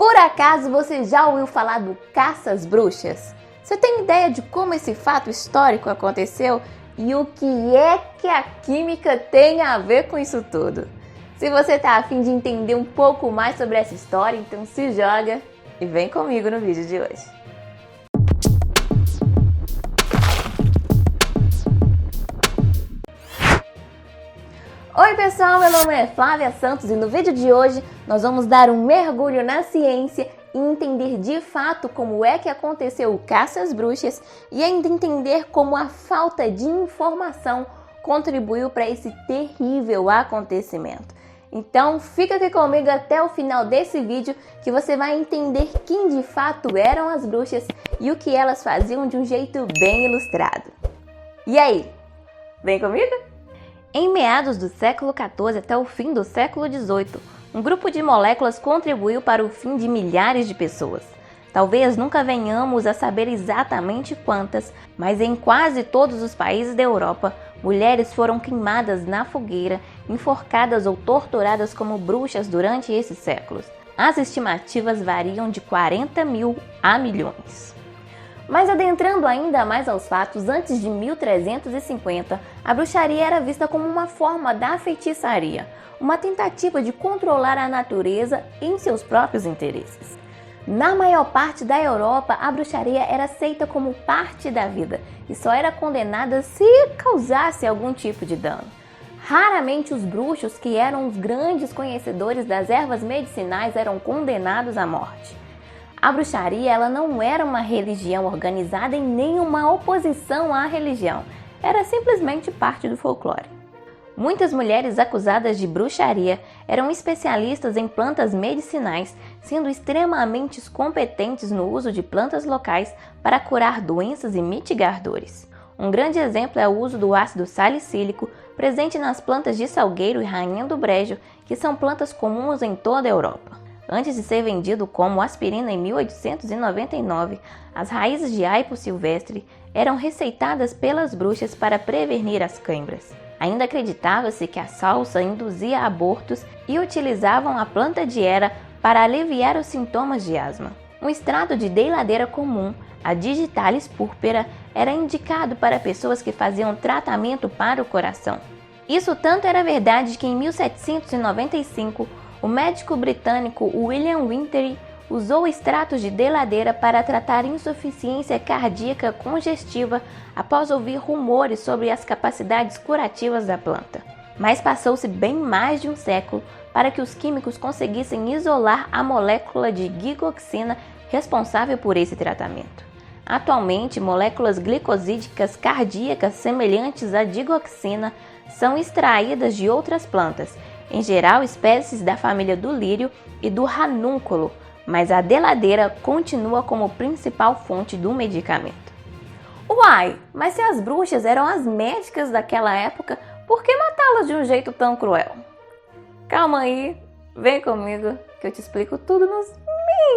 Por acaso você já ouviu falar do caça às bruxas? Você tem ideia de como esse fato histórico aconteceu e o que é que a química tem a ver com isso tudo? Se você está a fim de entender um pouco mais sobre essa história, então se joga e vem comigo no vídeo de hoje. Oi pessoal, meu nome é Flávia Santos e no vídeo de hoje nós vamos dar um mergulho na ciência e entender de fato como é que aconteceu o caça às bruxas e ainda entender como a falta de informação contribuiu para esse terrível acontecimento. Então fica aqui comigo até o final desse vídeo que você vai entender quem de fato eram as bruxas e o que elas faziam de um jeito bem ilustrado. E aí, vem comigo? Em meados do século XIV até o fim do século XVIII, um grupo de moléculas contribuiu para o fim de milhares de pessoas. Talvez nunca venhamos a saber exatamente quantas, mas em quase todos os países da Europa, mulheres foram queimadas na fogueira, enforcadas ou torturadas como bruxas durante esses séculos. As estimativas variam de 40 mil a milhões. Mas adentrando ainda mais aos fatos, antes de 1350, a bruxaria era vista como uma forma da feitiçaria, uma tentativa de controlar a natureza em seus próprios interesses. Na maior parte da Europa, a bruxaria era aceita como parte da vida e só era condenada se causasse algum tipo de dano. Raramente os bruxos, que eram os grandes conhecedores das ervas medicinais, eram condenados à morte. A bruxaria ela não era uma religião organizada em nenhuma oposição à religião, era simplesmente parte do folclore. Muitas mulheres acusadas de bruxaria eram especialistas em plantas medicinais, sendo extremamente competentes no uso de plantas locais para curar doenças e mitigar dores. Um grande exemplo é o uso do ácido salicílico, presente nas plantas de salgueiro e rainha do brejo, que são plantas comuns em toda a Europa. Antes de ser vendido como aspirina em 1899, as raízes de aipo silvestre eram receitadas pelas bruxas para prevenir as câimbras. Ainda acreditava-se que a salsa induzia abortos e utilizavam a planta de Hera para aliviar os sintomas de asma. Um extrato de deiladeira comum, a Digitalis purpura, era indicado para pessoas que faziam tratamento para o coração. Isso tanto era verdade que em 1795, o médico britânico William Wintery usou extratos de deiladeira para tratar insuficiência cardíaca congestiva após ouvir rumores sobre as capacidades curativas da planta. Mas passou-se bem mais de um século para que os químicos conseguissem isolar a molécula de gigoxina responsável por esse tratamento. Atualmente, moléculas glicosídicas cardíacas semelhantes à digoxina são extraídas de outras plantas, em geral espécies da família do lírio e do ranúnculo, mas a deiladeira continua como principal fonte do medicamento. Uai, mas se as bruxas eram as médicas daquela época, por que matá-las de um jeito tão cruel? Calma aí, vem comigo que eu te explico tudo nos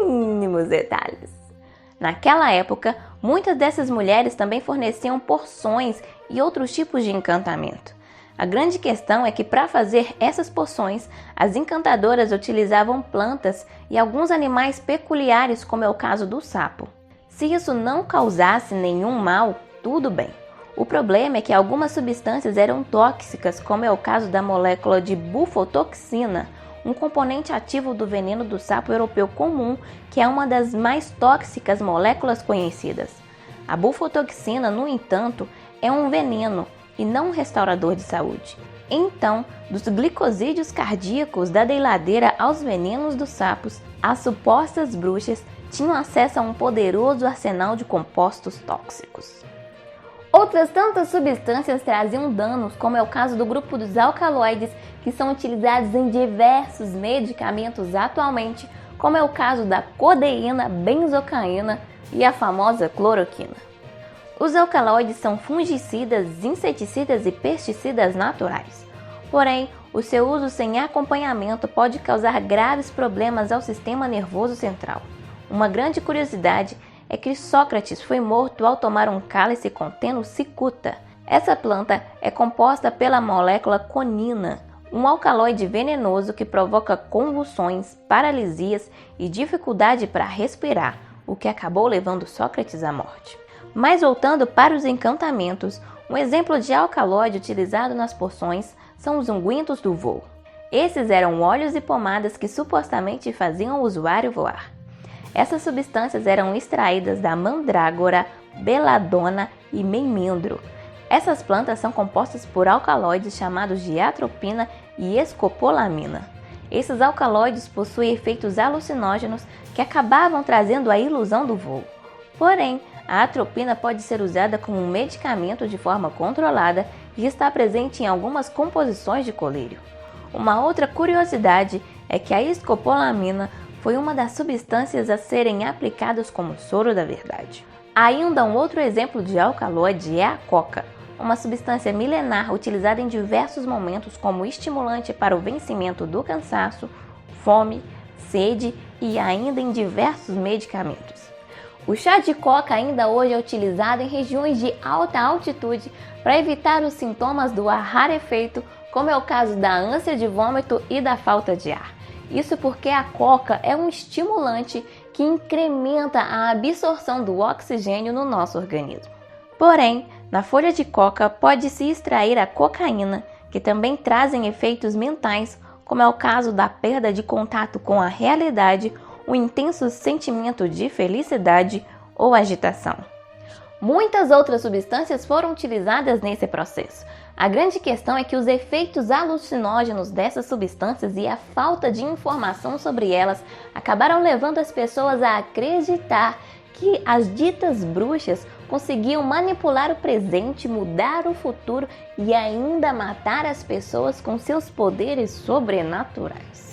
mínimos detalhes. Naquela época, muitas dessas mulheres também forneciam porções e outros tipos de encantamento. A grande questão é que para fazer essas poções, as encantadoras utilizavam plantas e alguns animais peculiares, como é o caso do sapo. Se isso não causasse nenhum mal, tudo bem. O problema é que algumas substâncias eram tóxicas, como é o caso da molécula de bufotoxina, um componente ativo do veneno do sapo europeu comum, que é uma das mais tóxicas moléculas conhecidas. A bufotoxina, no entanto, é um veneno e não um restaurador de saúde. Então, dos glicosídeos cardíacos da deiladeira aos venenos dos sapos, as supostas bruxas tinham acesso a um poderoso arsenal de compostos tóxicos. Outras tantas substâncias traziam danos, como é o caso do grupo dos alcaloides, que são utilizados em diversos medicamentos atualmente, como é o caso da codeína, benzocaína e a famosa cloroquina. Os alcaloides são fungicidas, inseticidas e pesticidas naturais. Porém, o seu uso sem acompanhamento pode causar graves problemas ao sistema nervoso central. Uma grande curiosidade é que Sócrates foi morto ao tomar um cálice contendo cicuta. Essa planta é composta pela molécula conina, um alcaloide venenoso que provoca convulsões, paralisias e dificuldade para respirar, o que acabou levando Sócrates à morte. Mas voltando para os encantamentos, um exemplo de alcaloide utilizado nas poções são os ungüentos do voo. Esses eram óleos e pomadas que supostamente faziam o usuário voar. Essas substâncias eram extraídas da mandrágora, beladona e meimendro. Essas plantas são compostas por alcaloides chamados de atropina e escopolamina. Esses alcaloides possuem efeitos alucinógenos que acabavam trazendo a ilusão do voo. Porém, a atropina pode ser usada como um medicamento de forma controlada e está presente em algumas composições de colírio. Uma outra curiosidade é que a escopolamina foi uma das substâncias a serem aplicadas como soro da verdade. Ainda um outro exemplo de alcaloide é a coca, uma substância milenar utilizada em diversos momentos como estimulante para o vencimento do cansaço, fome, sede e ainda em diversos medicamentos. O chá de coca ainda hoje é utilizado em regiões de alta altitude para evitar os sintomas do ar rarefeito, como é o caso da ânsia de vômito e da falta de ar. Isso porque a coca é um estimulante que incrementa a absorção do oxigênio no nosso organismo. Porém, na folha de coca pode-se extrair a cocaína, que também trazem efeitos mentais, como é o caso da perda de contato com a realidade, um intenso sentimento de felicidade ou agitação. Muitas outras substâncias foram utilizadas nesse processo. A grande questão é que os efeitos alucinógenos dessas substâncias e a falta de informação sobre elas acabaram levando as pessoas a acreditar que as ditas bruxas conseguiam manipular o presente, mudar o futuro e ainda matar as pessoas com seus poderes sobrenaturais.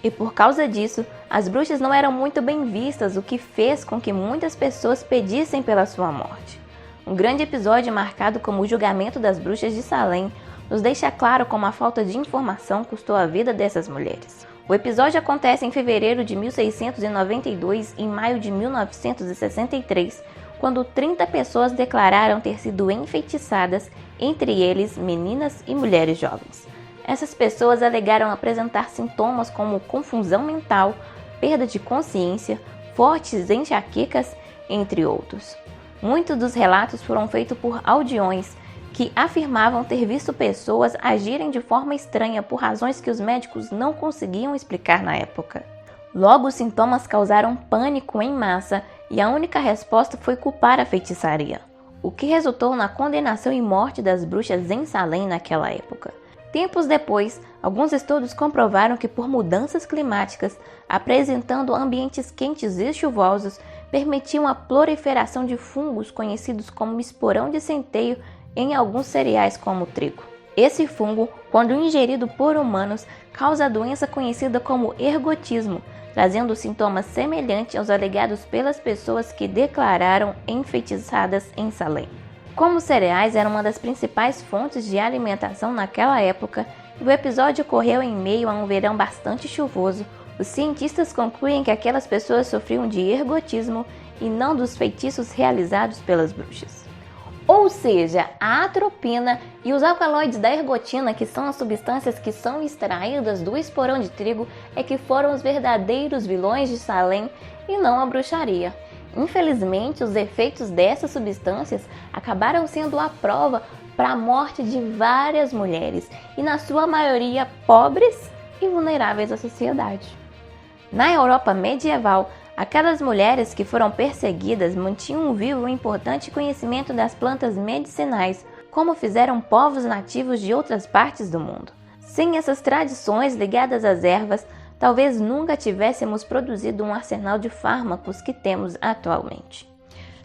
E por causa disso, as bruxas não eram muito bem vistas, o que fez com que muitas pessoas pedissem pela sua morte. Um grande episódio marcado como o julgamento das bruxas de Salem nos deixa claro como a falta de informação custou a vida dessas mulheres. O episódio acontece em fevereiro de 1692 e maio de 1963, quando 30 pessoas declararam ter sido enfeitiçadas, entre eles meninas e mulheres jovens. Essas pessoas alegaram apresentar sintomas como confusão mental, perda de consciência, fortes enxaquecas, entre outros. Muitos dos relatos foram feitos por aldeões que afirmavam ter visto pessoas agirem de forma estranha por razões que os médicos não conseguiam explicar na época. Logo, os sintomas causaram pânico em massa e a única resposta foi culpar a feitiçaria, o que resultou na condenação e morte das bruxas em Salem naquela época. Tempos depois, alguns estudos comprovaram que por mudanças climáticas, apresentando ambientes quentes e chuvosos, permitiam a proliferação de fungos conhecidos como esporão de centeio em alguns cereais como o trigo. Esse fungo, quando ingerido por humanos, causa a doença conhecida como ergotismo, trazendo sintomas semelhantes aos alegados pelas pessoas que declararam enfeitiçadas em Salem. Como os cereais eram uma das principais fontes de alimentação naquela época, e o episódio ocorreu em meio a um verão bastante chuvoso, os cientistas concluem que aquelas pessoas sofriam de ergotismo e não dos feitiços realizados pelas bruxas. Ou seja, a atropina e os alcaloides da ergotina, que são as substâncias que são extraídas do esporão de trigo, é que foram os verdadeiros vilões de Salem e não a bruxaria. Infelizmente, os efeitos dessas substâncias acabaram sendo a prova para a morte de várias mulheres, e na sua maioria pobres e vulneráveis à sociedade. Na Europa medieval, aquelas mulheres que foram perseguidas mantinham vivo um importante conhecimento das plantas medicinais, como fizeram povos nativos de outras partes do mundo. Sem essas tradições ligadas às ervas, talvez nunca tivéssemos produzido um arsenal de fármacos que temos atualmente.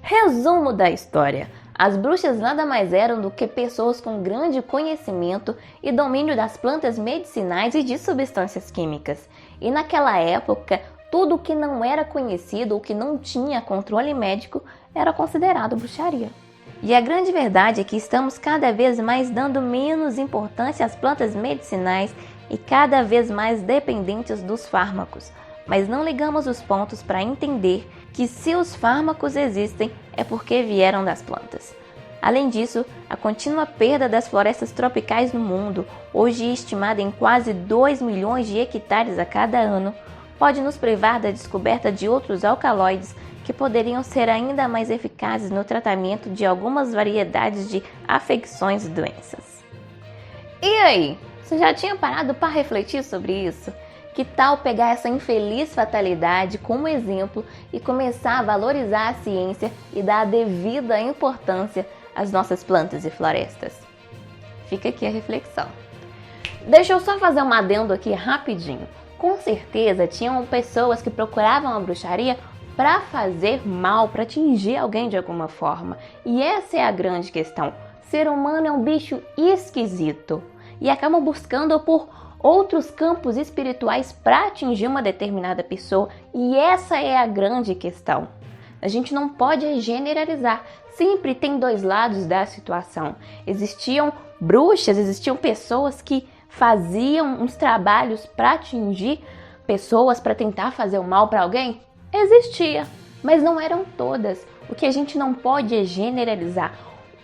Resumo da história: as bruxas nada mais eram do que pessoas com grande conhecimento e domínio das plantas medicinais e de substâncias químicas. E naquela época, tudo que não era conhecido ou que não tinha controle médico era considerado bruxaria. E a grande verdade é que estamos cada vez mais dando menos importância às plantas medicinais e cada vez mais dependentes dos fármacos, mas não ligamos os pontos para entender que se os fármacos existem é porque vieram das plantas. Além disso, a contínua perda das florestas tropicais no mundo, hoje estimada em quase 2 milhões de hectares a cada ano, pode nos privar da descoberta de outros alcaloides que poderiam ser ainda mais eficazes no tratamento de algumas variedades de afecções e doenças. E aí, você já tinha parado para refletir sobre isso? Que tal pegar essa infeliz fatalidade como exemplo e começar a valorizar a ciência e dar a devida importância às nossas plantas e florestas? Fica aqui a reflexão. Deixa eu só fazer um adendo aqui rapidinho. Com certeza tinham pessoas que procuravam a bruxaria para fazer mal, para atingir alguém de alguma forma. E essa é a grande questão. O ser humano é um bicho esquisito e acabam buscando por outros campos espirituais para atingir uma determinada pessoa. E essa é a grande questão. A gente não pode generalizar. Sempre tem dois lados da situação. Existiam bruxas, existiam pessoas que faziam uns trabalhos para atingir pessoas, para tentar fazer o mal para alguém? Existia, mas não eram todas. O que a gente não pode é generalizar.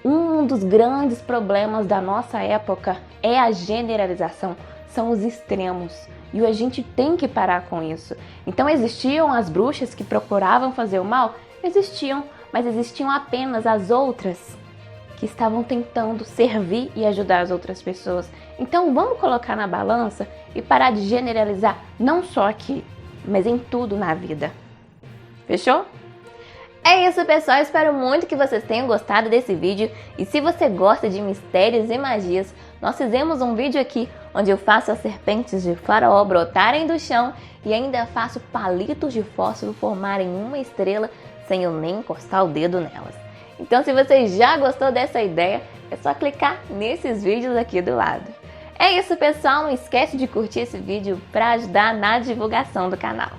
Um dos grandes problemas da nossa época é a generalização, são os extremos. E a gente tem que parar com isso. Então existiam as bruxas que procuravam fazer o mal? Existiam, mas existiam apenas as outras que estavam tentando servir e ajudar as outras pessoas. Então vamos colocar na balança e parar de generalizar, não só aqui, mas em tudo na vida. Fechou? É isso, pessoal. Espero muito que vocês tenham gostado desse vídeo. E se você gosta de mistérios e magias, nós fizemos um vídeo aqui onde eu faço as serpentes de faraó brotarem do chão e ainda faço palitos de fósforo formarem uma estrela sem eu nem encostar o dedo nelas. Então, se você já gostou dessa ideia, é só clicar nesses vídeos aqui do lado. É isso, pessoal. Não esquece de curtir esse vídeo para ajudar na divulgação do canal.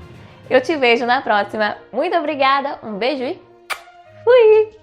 Eu te vejo na próxima. Muito obrigada, um beijo e fui!